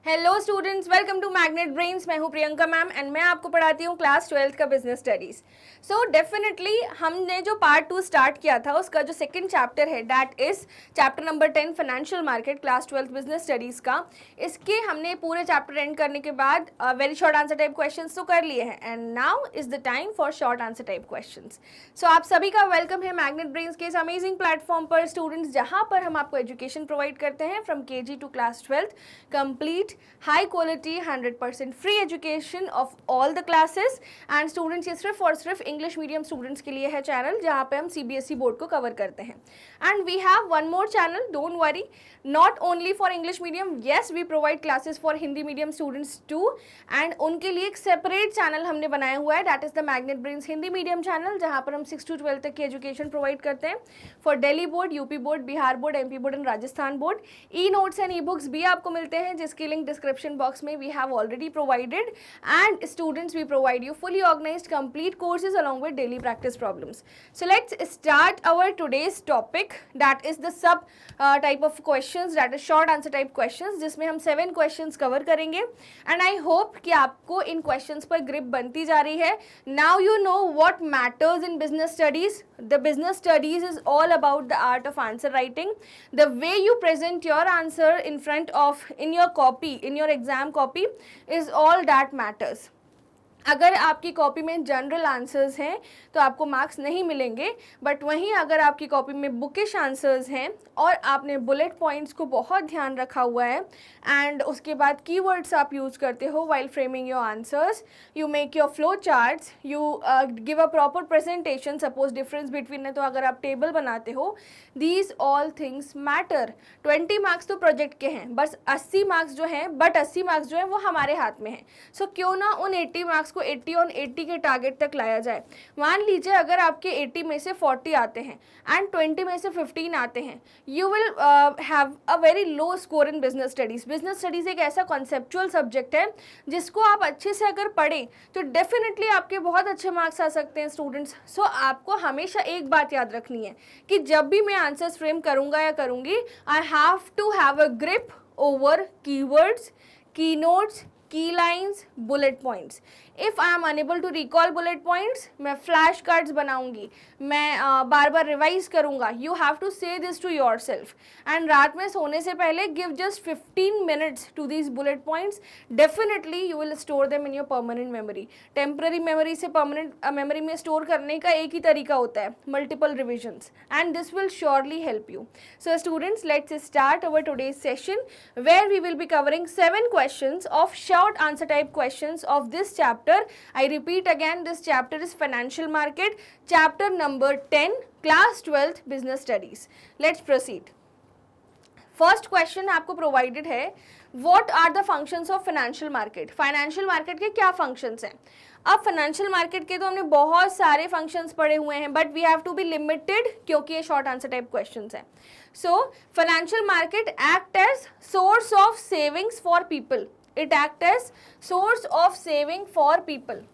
Hello students, welcome to magnet brains. मैं हूं Priyanka ma'am and मैं आपको पढ़ाती हूं क्लास 12th का बिजनेस स्टडीज़। सो डेफिनेटली हमने जो पार्ट 2 स्टार्ट किया था उसका जो सेकंड चैप्टर है that is chapter number 10 financial market class 12th business studies का। इसके हमने पूरे चैप्टर एंड करने के बाद very short answer type questions तो कर लिए हैं and now is the time for short answer type questions. So आप सभी का वेलकम है मैग्नेट ब्रेन्स के इस अमेजिंग प्लेटफॉर्म पर स्टूडेंट्स, जहाँ पर हम आपको एजुकेशन प्रोवाइड करते हैं from KG to class 12th, complete high quality 100% free education of all the classes. And students, ये सिर्फ और सिर्फ इंग्लिश मीडियम स्टूडेंट्स के लिए है चैनल, जहाँ पे हम CBSE बोर्ड को कवर करते हैं। And we have one more channel, don't worry, not only for English medium, yes we provide classes for Hindi medium students too. And उनके लिए एक सेपरेट चैनल हमने बनाया हुआ है that is the magnet brains Hindi medium channel, जहाँ पर हम 6 to 12 तक की एजुकेशन प्रोवाइड करते हैं for Delhi board, UP board, Bihar board, MP board and Rajasthan board. E notes and e books भी आपको मिलते हैं जिसकी लिंक डिस्क्रिप्शन बॉक्स में we have already provided, and students we provide you fully organized complete courses along with daily practice problems. So let's start our today's topic, that is the sub type of questions, that is short answer type questions, जिसमें हम 7 questions cover करेंगे and I hope कि आपको इन questions पर grip बनती जा रही है। Now you know what matters in business studies. The business studies is all about the art of answer writing. The way you present your answer in front of, in your copy, in your exam copy is all that matters. अगर आपकी copy में general answers हैं तो आपको marks नहीं मिलेंगे, but वहीं अगर आपकी कॉपी में बुकिश आंसर्स हैं और आपने बुलेट पॉइंट्स को बहुत ध्यान रखा हुआ है एंड उसके बाद कीवर्ड्स आप यूज़ करते हो while framing your answers, you make your flow charts, you give a proper presentation, suppose difference between है तो अगर आप टेबल बनाते हो, these all things matter. 20 marks तो प्रोजेक्ट के हैं, बस 80 मार्क्स जो हैं, बट 80 मार्क्स जो है वो हमारे हाथ में है। सो क्यों ना उन 80 मार्क्स को 80 ऑन 80 के टारगेट तक लाया जाए। मान लीजिए अगर आपके 80 में से 40 आते हैं एंड 20 में से 15 आते हैं, you will have a very low score in business studies. Business studies एक ऐसा कॉन्सेप्चुअल सब्जेक्ट है जिसको आप अच्छे से अगर पढ़ें तो डेफिनेटली आपके बहुत अच्छे मार्क्स आ सकते हैं स्टूडेंट्स। सो आपको हमेशा एक बात याद रखनी है कि जब भी मैं आंसर्स फ्रेम करूँगा या करूँगी, I have to have a grip over keywords, key notes, key lines, bullet points. If I am unable to recall bullet points, मैं फ्लैश कार्ड्स बनाऊंगी, मैं बार बार रिवाइज करूंगा। You have to say this to yourself and रात में सोने से पहले give just 15 minutes to these bullet points. Definitely you will store them in your permanent memory. Temporary memory से परमानेंट मेमोरी में स्टोर करने का एक ही तरीका होता है, multiple revisions, and this will surely help you. So students, let's start our today's session where we will be covering 7 questions of short answer type questions of this chapter. I repeat again, this chapter is financial market, chapter number 10, class 12th business studies. Let's proceed. First question आपको provided है, what are the functions of financial market. Financial market के क्या functions हैं? अब financial market के तो हमने बहुत सारे फंक्शंस पढ़े हुए हैं, but we have to be limited क्योंकि ये शॉर्ट आंसर टाइप क्वेश्चंस हैं। So financial market act as source of savings for people, it act as source of saving for people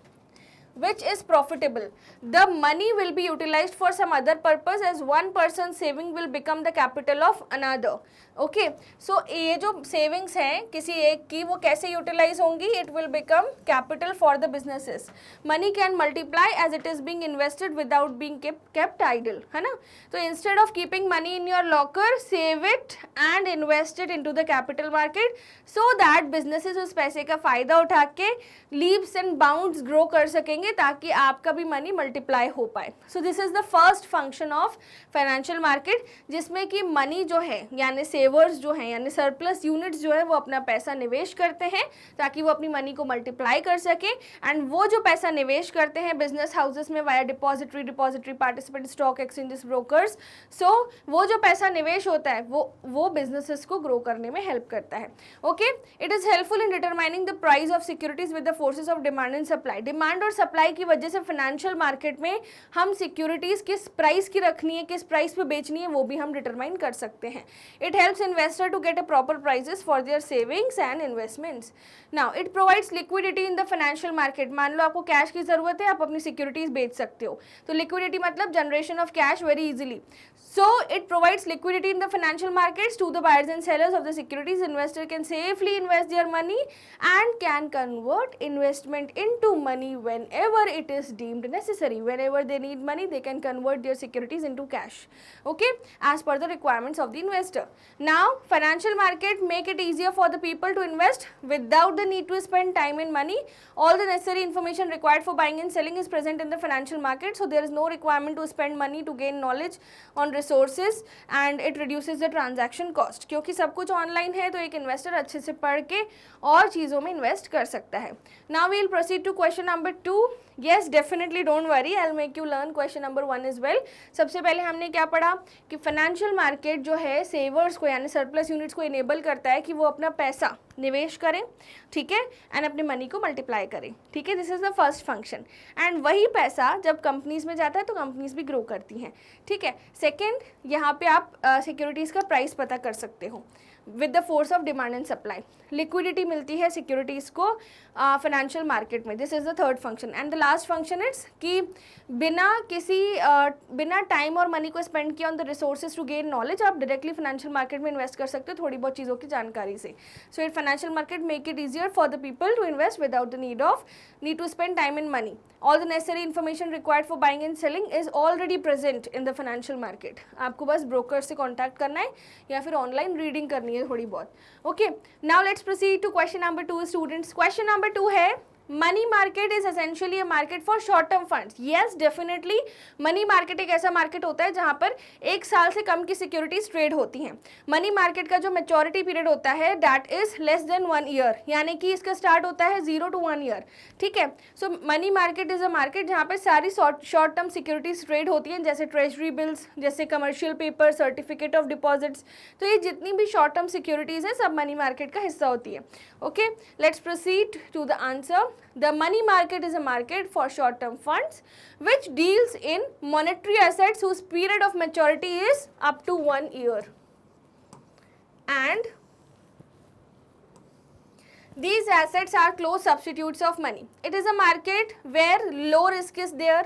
which is profitable. The money will be utilized for some other purpose as one person's saving will become the capital of another. Okay, so ये जो savings हैं किसी एक की, वो कैसे utilize होंगी? It will become capital for the businesses. Money can multiply as it is being invested without being kept idle, है ना? तो instead of keeping money in your locker, save it and invest it into the capital market so that businesses उस पैसे का फायदा उठा के leaps and bounds grow कर सकेंगे ताकि आपका भी मनी मल्टीप्लाई हो पाए। So this is the first function of financial market, जिसमें कि मनी जो है यानी सेवर्स जो हैं यानी सरप्लस यूनिट्स जो है वो अपना पैसा निवेश करते हैं ताकि वो अपनी मनी को मल्टीप्लाई कर सके। एंड वो जो पैसा निवेश करते हैं बिजनेस हाउसेस में via depository participant stock exchanges brokers, so वो जो पैसा निवेश होता है वो बिजनेसेस को ग्रो करने में हेल्प करता है। Okay, it is helpful in determining the price of securities with the forces of demand and supply. Demand और सप्लाई की वजह से फाइनेंशियल मार्केट में हम सिक्योरिटीज किस प्राइस की रखनी है, किस प्राइस पे बेचनी है, वो भी हम डिटरमाइन कर सकते हैं। It helps helps investor to get a proper prices for their savings and investments. Now it provides liquidity in the financial market. मान लो आपको कैश की जरूरत है, आप अपनी सिक्योरिटीज बेच सकते हो, तो लिक्विडिटी मतलब generation of cash very easily. So it provides liquidity in the financial markets to the buyers and sellers of the securities. Investor can safely invest their money and can convert investment into money whenever it is deemed necessary. Whenever they need money, they can convert their securities into cash, okay, as per the requirements of the investor. Now financial market make it easier for the people to invest without the need to spend time and money. All the necessary information required for buying and selling is present in the financial market, so there is no requirement to spend money to gain knowledge on resources and it reduces the transaction cost. क्योंकि सब कुछ online है तो एक investor अच्छे से पढ़ के और चीज़ों में इन्वेस्ट कर सकता है. Now we will proceed to question number 2. Yes, definitely don't worry, I'll make you learn question number 1 as well. सबसे पहले हमने क्या पढ़ा कि फाइनेंशियल मार्केट जो है सेवर्स को यानी सरप्लस यूनिट्स को इनेबल करता है कि वो अपना पैसा निवेश करें, ठीक है, एंड अपने मनी को मल्टीप्लाई करें, ठीक है. This is the first function. And वही पैसा जब कंपनीज में जाता है तो कंपनीज भी ग्रो करती हैं, ठीक है. सेकेंड, यहाँ पे आप सिक्योरिटीज़ का प्राइस पता कर सकते हो with the force of demand and supply. Liquidity मिलती है सिक्योरिटीज़ को फाइनेंशियल मार्केट में. This is the third function. And the last function it's कि बिना टाइम और मनी को स्पेंड किया on the resources to gain knowledge आप डायरेक्टली फाइनेंशियल मार्केट में इन्वेस्ट कर सकते हो थोड़ी बहुत चीज़ों की जानकारी से. So it financial market make it easier for the people to invest without the need to spend time and money. All the necessary information required for buying and selling is already present in the financial market. आपको बस broker से contact करना है या फिर online reading करनी है थोड़ी बहुत. Okay, now let's proceed to question number 2 students. Question number 2 है money market is essentially a market for short term funds. Yes, definitely money market एक ऐसा मार्केट होता है जहां पर एक साल से कम की सिक्योरिटीज ट्रेड होती हैं. मनी मार्केट का जो मेच्योरिटी पीरियड होता है that is less than 1 year, यानी कि इसका स्टार्ट होता है 0 to 1 ईयर, ठीक है. So money market is a market जहां पर सारी शॉर्ट टर्म सिक्योरिटीज ट्रेड होती हैं, जैसे ट्रेजरी बिल्स, जैसे commercial paper, certificate of deposits. तो ये जितनी भी शॉर्ट टर्म सिक्योरिटीज है सब मनी मार्केट का हिस्सा होती है. Okay, let's proceed to the answer. The money market is a market for short-term funds which deals in monetary assets whose period of maturity is up to 1 year. And these assets are close substitutes of money. It is a market where low risk is there.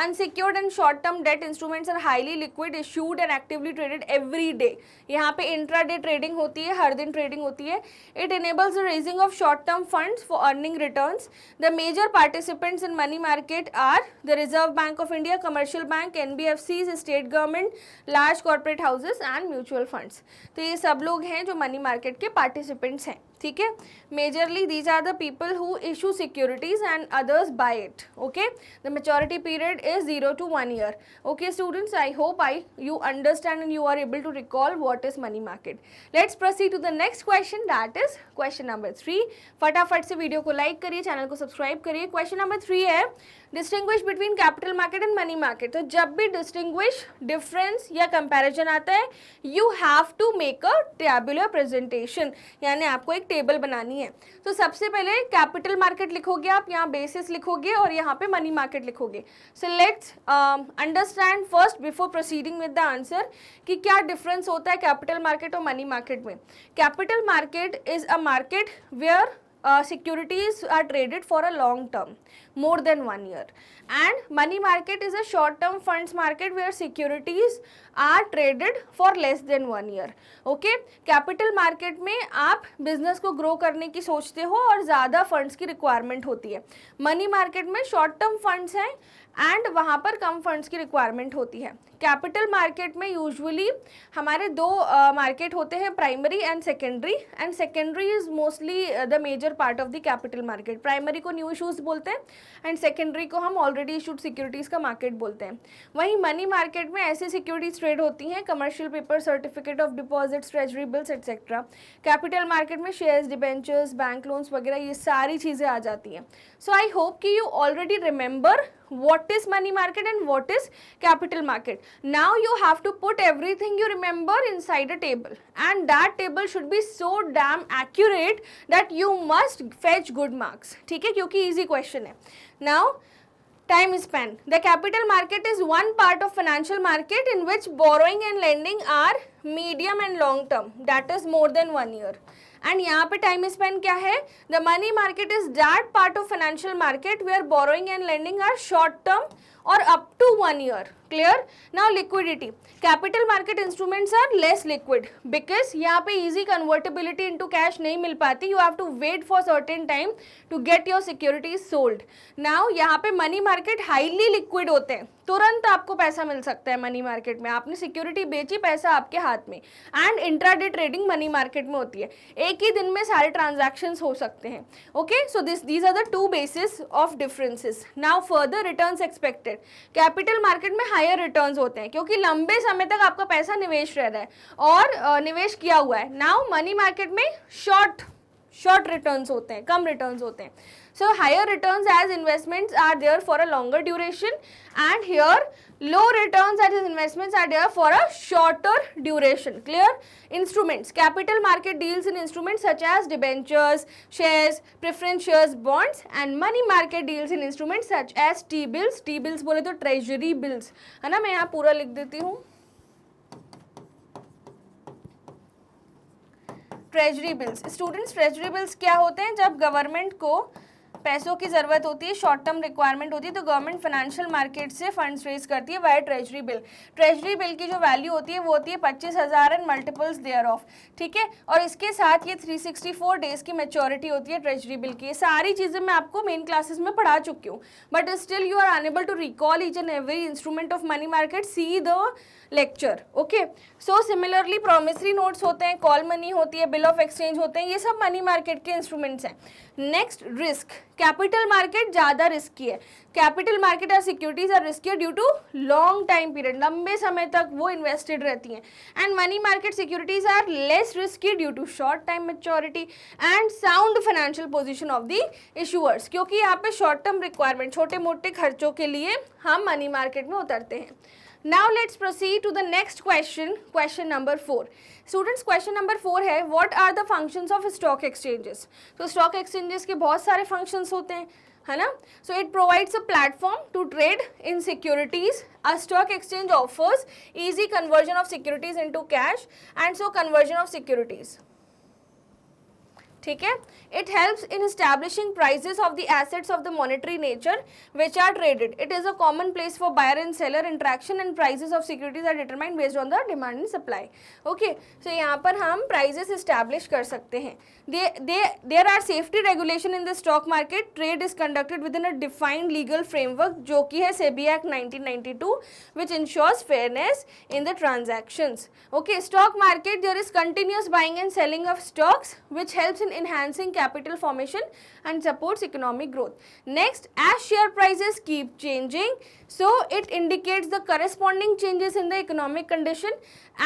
Unsecured and short-term debt instruments are highly liquid, issued and actively traded every day. यहाँ पे intraday trading होती है, हर दिन trading होती है. It enables the raising of short-term funds for earning returns. The major participants in money market are the Reserve Bank of India, commercial bank, NBFCs, state government, large corporate houses and mutual funds. तो ये सब लोग हैं जो money market के participants हैं, ठीक है. Majorly these are the people who issue securities and others buy it. Okay, the maturity period is 0 to 1 year. Okay students, I hope you understand and you are able to recall what is money market. Let's proceed to the next question, that is question number 3. फटाफट से video को like करिए, channel को subscribe करिए. Question number 3 है distinguish between capital market and money market. तो जब भी डिस्टिंग्विश, डिफरेंस या कंपैरिजन आता है you have to make a tabular presentation, यानी आपको एक टेबल बनानी है. तो सबसे पहले कैपिटल मार्केट लिखोगे आप, यहाँ बेसिस लिखोगे और यहाँ पे मनी मार्केट लिखोगे. So let's understand first before proceeding with the answer कि क्या डिफरेंस होता है कैपिटल मार्केट और मनी मार्केट में. Capital market is a market where securities are traded for a long term, more than 1 year, and money market is a short term funds market where securities are traded for less than 1 year. Okay, capital market में आप business को grow करने की सोचते हो और ज़्यादा funds की रिक्वायरमेंट होती है. मनी मार्केट में शॉर्ट टर्म फंड्स हैं एंड वहाँ पर कम फंड्स की रिक्वायरमेंट होती है. कैपिटल मार्केट में यूजुअली हमारे दो मार्केट होते हैं, primary and secondary, and secondary is mostly the major part of the capital market. Primary को न्यू इशूज़ बोलते हैं एंड सेकेंडरी को हम ऑलरेडी इशूड सिक्योरिटीज़ का मार्केट बोलते हैं. वहीं मनी मार्केट में ऐसी सिक्योरिटीज ट्रेड होती हैं, commercial paper, certificate of deposits, treasury bills etcetera. Capital market में शेयर्स, डिबेंचर्स, बैंक लोन्स वगैरह ये सारी चीज़ें आ जाती हैं. सो आई होप कि you already remember what is money market and what is capital market. Now you have to put everything you remember inside a table, and that table should be so damn accurate that you must fetch good marks. ठीक है, क्योंकि easy question है. Now Time span. The capital market is one part of financial market in which borrowing and lending are medium and long term, that is more than 1 year. And यहाँ पे time span क्या है? The money market is that part of financial market where borrowing and lending are short term or up to 1 year. Clear? Now liquidity. Capital market instruments are less liquid because यहाँ पे easy convertibility into cash नहीं मिल पाती. You have to wait for certain time to get your securities sold. Now यहाँ पे money market highly liquid होते हैं, तुरंत आपको पैसा मिल सकता है मनी मार्केट में. आपने सिक्योरिटी बेची, पैसा आपके हाथ में. And intraday trading money market में होती है, एक ही दिन में सारे ट्रांजैक्शंस हो सकते हैं. Okay, so these are the two basis of differences. Now further returns expected. Capital market में हायर रिटर्न्स होते हैं क्योंकि लंबे समय तक आपका पैसा निवेश रह रहा है और निवेश किया हुआ है. नाउ मनी मार्केट में शॉर्ट रिटर्न्स होते हैं, कम रिटर्न्स होते हैं. So higher returns as investments are there for a longer duration, and here low returns as investments are there for a shorter duration. Clear? Instruments. Capital market deals in instruments such as debentures, shares, preference shares, bonds, and money market deals in instruments such as T-bills. T-bills बोले तो treasury bills है ना. मैं यहाँ पूरा लिख देती हूँ. Treasury bills. Students, treasury bills क्या होते हैं? जब गवर्नमेंट को पैसों की ज़रूरत होती है, शॉर्ट टर्म रिक्वायरमेंट होती है, तो गवर्नमेंट फाइनेंशियल मार्केट से फंड्स रेज करती है via treasury bill. Treasury bill की जो वैल्यू होती है वो होती है 25,000 एंड मल्टीपल्स देयर ऑफ. ठीक है, और इसके साथ ये 364 डेज की मैच्योरिटी होती है ट्रेजरी बिल की. ये सारी चीज़ें मैं आपको मेन क्लासेस में पढ़ा चुकी हूँ, but still you are unable to recall each and every instrument of money market. See the lecture. Okay, so similarly promissory notes होते हैं, कॉल मनी होती है, बिल ऑफ एक्सचेंज होते हैं, ये सब मनी मार्केट के इंस्ट्रूमेंट्स हैं. Next, risk. कैपिटल मार्केट ज़्यादा रिस्की है. कैपिटल मार्केट और securities are risky due to long time period, लंबे समय तक वो इन्वेस्टेड रहती हैं. And money market securities are less risky due to short time maturity and sound financial position of the issuers, क्योंकि यहाँ पे शॉर्ट टर्म रिक्वायरमेंट, छोटे मोटे खर्चों के लिए हम मनी मार्केट में उतरते हैं. Now let's proceed to the next question, question number 4. Students, question number 4 है, what are the functions of stock exchanges? तो stock exchanges के बहुत सारे functions होते हैं, है ना. So it provides a platform to trade in securities. A stock exchange offers easy conversion of securities into cash and so conversion of securities. ठीक है. It helps in establishing prices of the assets of the monetary nature which are traded. It is a common place for buyer and seller interaction and prices of securities are determined based on the demand and supply. Okay, so यहाँ पर हम prices establish कर सकते हैं. There are safety regulation in the stock market. Trade is conducted within a defined legal framework जो कि है SEBI Act 1992 which ensures fairness in the transactions. Okay, stock market, there is continuous buying and selling of stocks which helps in enhancing capital formation and supports economic growth. Next, as share prices keep changing, so it indicates the corresponding changes in the economic condition.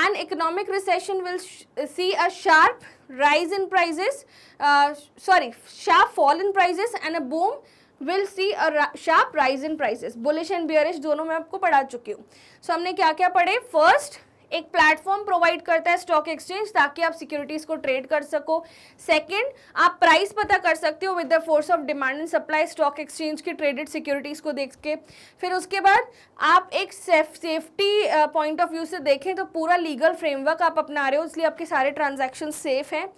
An economic recession will see a sharp rise in prices, sharp fall in prices, and a boom will see a sharp rise in prices. Bullish and bearish दोनों मैं आपको पढ़ा चुकी हूँ. So हमने क्या क्या पढ़े? First, एक प्लेटफॉर्म प्रोवाइड करता है स्टॉक एक्सचेंज ताकि आप सिक्योरिटीज को ट्रेड कर सको. सेकंड, आप प्राइस पता कर सकते हो with the force of demand and supply stock exchange की ट्रेडेड सिक्योरिटीज को देख के. फिर उसके बाद आप एक सेफ्टी पॉइंट ऑफ व्यू से देखें तो पूरा लीगल फ्रेमवर्क आप अपना रहे हो, इसलिए आपके सारे ट्रांजैक्शन सेफ हैं.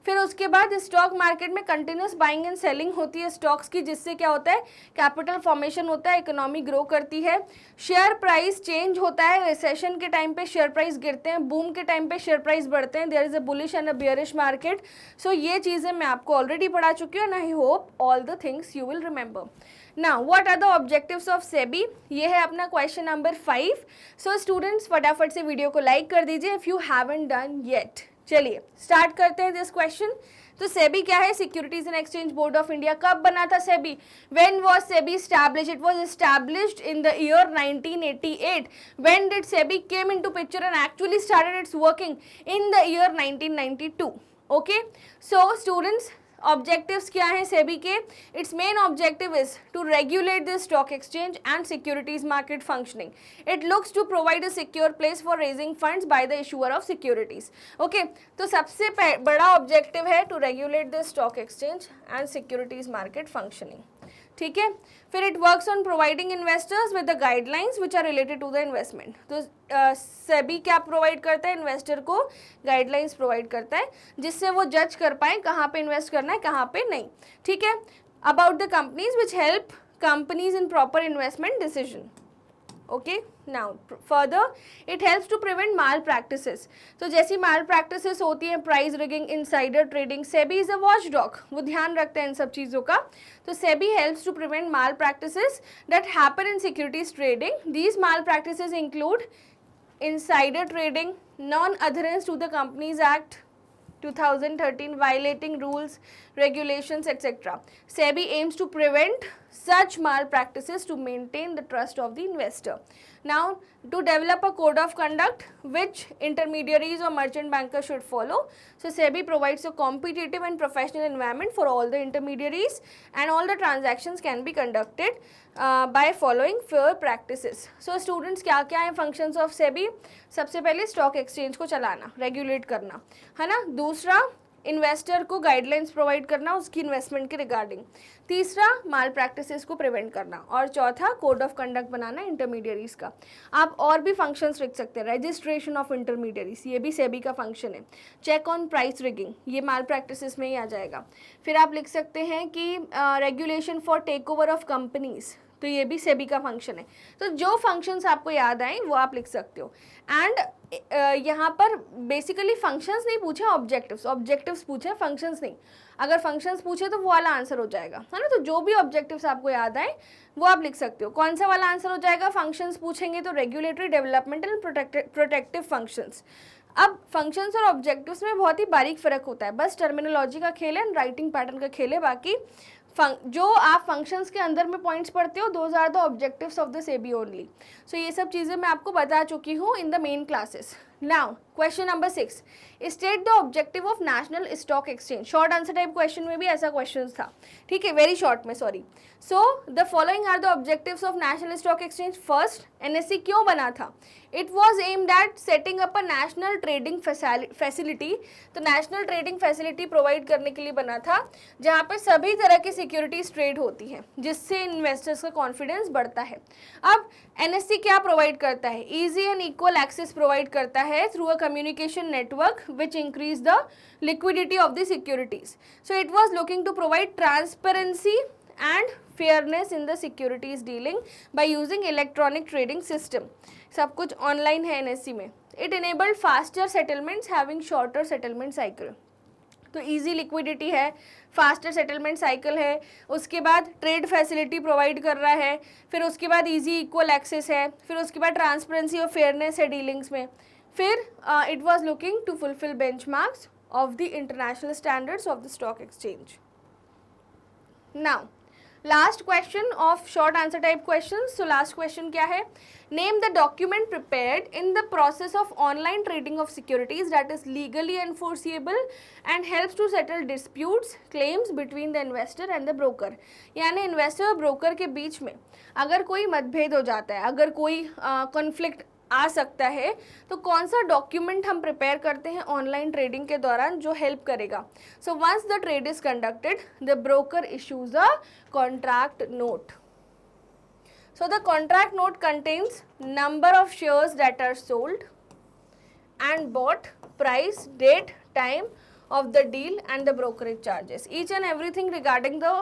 फिर उसके बाद स्टॉक मार्केट में कंटिन्यूस बाइंग एंड सेलिंग होती है स्टॉक्स की, जिससे क्या होता है, कैपिटल फॉर्मेशन होता है, इकोनॉमी ग्रो करती है. शेयर प्राइस चेंज होता है, रिसेशन के टाइम पे शेयर प्राइस गिरते हैं, बूम के टाइम पे शेयर प्राइस बढ़ते हैं. There is a bullish and a bearish market. So ये चीज़ें मैं आपको ऑलरेडी पढ़ा चुकी हूँ and I hope all the things you will remember. Now what are the objectives of SEBI? ये है अपना क्वेश्चन नंबर 5. सो स्टूडेंट्स, फटाफट से वीडियो को लाइक कर दीजिए if you haven't done yet. चलिए स्टार्ट करते हैं दिस क्वेश्चन. तो सेबी क्या है? Securities and exchange board of India. कब बना था SEBI? When was SEBI established? It was established in the year 1988. When did SEBI came into picture and actually started its working? In the year 1992. Okay, so students, objectives क्या हैं SEBI के? Its main objective is to regulate the stock exchange and securities market functioning. It looks to provide a secure place for raising funds by the issuer of securities. Okay, तो सबसे बड़ा objective है to regulate the stock exchange and securities market functioning. ठीक है। फिर it works on providing investors with the guidelines which are related to the investment. तो SEBI क्या provide करता है, इन्वेस्टर को गाइडलाइंस प्रोवाइड करता है जिससे वो जज कर पाए कहाँ पे इन्वेस्ट करना है कहाँ पे नहीं, ठीक है। About the companies which help companies in proper investment decision. Okay, now further it helps to prevent mal practices. तो जैसी माल प्रैक्टिसेस होती हैं, price rigging, insider trading, SEBI is a watch dog, वो ध्यान रखते हैं इन सब चीज़ों का। तो SEBI helps to prevent mal practices that happen in securities trading. These mal practices include insider trading, non-adherence to the Companies Act 2013, violating rules, regulations, etc. SEBI aims to prevent such malpractices to maintain the trust of the investor. Now, to develop a code of conduct which intermediaries or merchant bankers should follow. So, SEBI provides a competitive and professional environment for all the intermediaries, and all the transactions can be conducted by following fair practices. So, students क्या क्या हैं functions of SEBI? सबसे पहले stock exchange को चलाना, regulate करना, है ना। दूसरा, इन्वेस्टर को गाइडलाइंस प्रोवाइड करना उसकी इन्वेस्टमेंट के रिगार्डिंग। तीसरा, माल प्रैक्टिसेस को प्रिवेंट करना। और चौथा, code of conduct banana intermediaries का। आप और भी फंक्शंस लिख सकते हैं, रजिस्ट्रेशन ऑफ इंटरमीडियरीज, ये भी सेबी का फंक्शन है। चेक ऑन प्राइस रिगिंग, ये माल प्रैक्टिसेस में ही आ जाएगा। फिर आप लिख सकते हैं कि regulation for take over of companies, तो ये भी सेबी का फंक्शन है। तो जो फंक्शंस आपको याद आए वो आप लिख सकते हो। एंड यहाँ पर बेसिकली फंक्शंस नहीं पूछे, ऑब्जेक्टिव्स पूछे, फंक्शंस नहीं। अगर फंक्शंस पूछे तो वो वाला आंसर हो जाएगा, है ना। तो जो भी ऑब्जेक्टिव्स आपको याद आए वो आप लिख सकते हो। कौन सा वाला आंसर हो जाएगा? फंक्शंस पूछेंगे तो regulatory, developmental and protective functions. अब फंक्शंस और ऑब्जेक्टिव्स में बहुत ही बारीक फ़र्क होता है, बस टर्मिनोलॉजी का खेल है, राइटिंग पैटर्न का खेल है। बाकी जो आप फंक्शंस के अंदर में पॉइंट्स पढ़ते हो, those are the objectives of the SEBI only. So ये सब चीज़ें मैं आपको बता चुकी हूँ in the main classes. Now question number 6, state the objective of national stock exchange. Short answer type question में भी ऐसा क्वेश्चन था, ठीक है, वेरी शॉर्ट में, sorry. So the following are the objectives of national stock exchange. First, NSC क्यों बना था? It was aimed eight setting up a national trading facility. तो नेशनल ट्रेडिंग फैसिलिटी प्रोवाइड करने के लिए बना था जहाँ पे सभी तरह की सिक्योरिटीज ट्रेड होती हैं, जिससे इन्वेस्टर्स का कॉन्फिडेंस बढ़ता है। अब एनएससी क्या प्रोवाइड करता है? Easy and equal access provide करता है through a communication network which increase the liquidity of the securities. So it was looking to provide transparency and fairness in the securities dealing by using electronic trading system. सब कुछ online है NSC में। It enabled faster settlements having shorter settlement cycle. तो easy liquidity है, faster settlement cycle है, उसके बाद trade facility provide कर रहा है, फिर उसके बाद easy equal access है, फिर उसके बाद ट्रांसपेरेंसी और फेयरनेस है डीलिंग्स में, फिर it was looking to fulfill benchmarks of the international standards of the stock exchange. Now last question of short answer type question. So last question क्या है? Name the document prepared in the process of online trading of securities that is legally enforceable and helps to settle disputes claims between the investor and the broker. यानी investor और broker के बीच में अगर कोई मतभेद हो जाता है, अगर कोई कॉन्फ्लिक्ट आ सकता है, तो कौन सा डॉक्यूमेंट हम प्रिपेयर करते हैं ऑनलाइन ट्रेडिंग के दौरान जो हेल्प करेगा? So once the trade is conducted, the broker issues a contract note. So the contract note contains number of shares that are sold and bought, price, date, time of the deal and the brokerage charges. Each and everything regarding the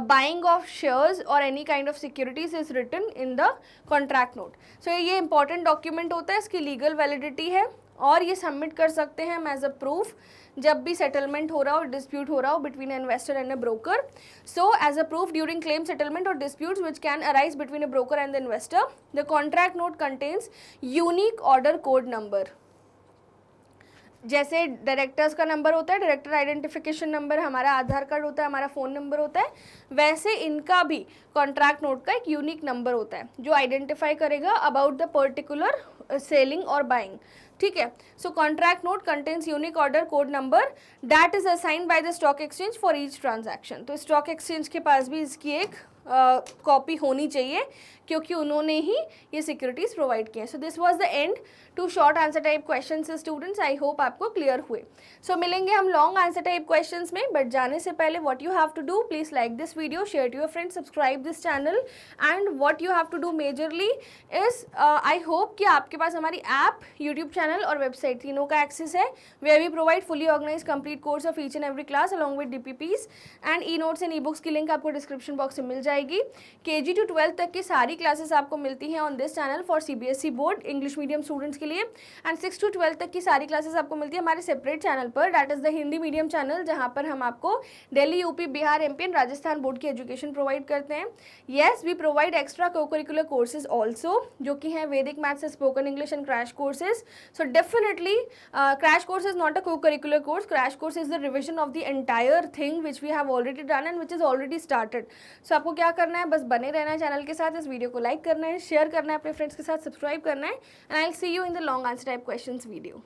buying of shares or any kind of securities is written in the contract note. So ये important document होता है, इसकी legal validity है और ये submit कर सकते हैं हम एज अ प्रूफ जब भी सेटलमेंट हो रहा हो, डिस्प्यूट हो रहा हो between investor and a broker. So as a proof during claim settlement और disputes which can arise between a broker and the investor, the contract note contains unique order code number. जैसे directors का number होता है, director identification number, हमारा आधार card होता है, हमारा phone number होता है, वैसे इनका भी कॉन्ट्रैक्ट नोट का एक यूनिक नंबर होता है जो आइडेंटिफाई करेगा अबाउट द पर्टिकुलर सेलिंग और बाइंग. ठीक है. So contract note contains unique order code number that is assigned by the stock exchange for each transaction. तो स्टॉक एक्सचेंज के पास भी इसकी एक कॉपी होनी चाहिए, क्योंकि उन्होंने ही ये सिक्योरिटीज़ प्रोवाइड किए हैं। So this was the end to short answer type questions students. I hope आपको क्लियर हुए। सो मिलेंगे हम लॉन्ग आंसर टाइप क्वेश्चंस में, बट जाने से पहले what you have to do, please like this video, share to your friends, subscribe this channel, and what you have to do majorly is I hope कि आपके पास हमारी app, YouTube channel और website तीनों का एक्सेस है, where we provide fully organize complete course of each and every class along with DPPs and e notes and e books की link आपको डिस्क्रिप्शन बॉक्स में मिल जाएगी। KG to 12 तक की सारी क्लासेस आपको मिलती हैं on this channel for CBSE board English medium students के लिए, एंड 6 to 12 तक की सारी क्लासेस आपको मिलती है हमारे सेपरेट चैनल पर, that is the Hindi medium channel, जहाँ पर हम आपको Delhi, UP, Bihar, MP and Rajasthan board की एजुकेशन प्रोवाइड करते हैं। Yes, we provide extra co-curricular courses also, जो कि हैं Vedic maths, spoken English and crash courses. So definitely crash course is not a co-curricular course, crash course is the revision of the entire thing which we have already done and which is already started. So आपको क्या करना है, बस बने रहना है channel के साथ, इस वीडियो को लाइक करना है, शेयर करना है अपने फ्रेंड्स के साथ, सब्सक्राइब करना है, and I will see you in the long answer type questions video.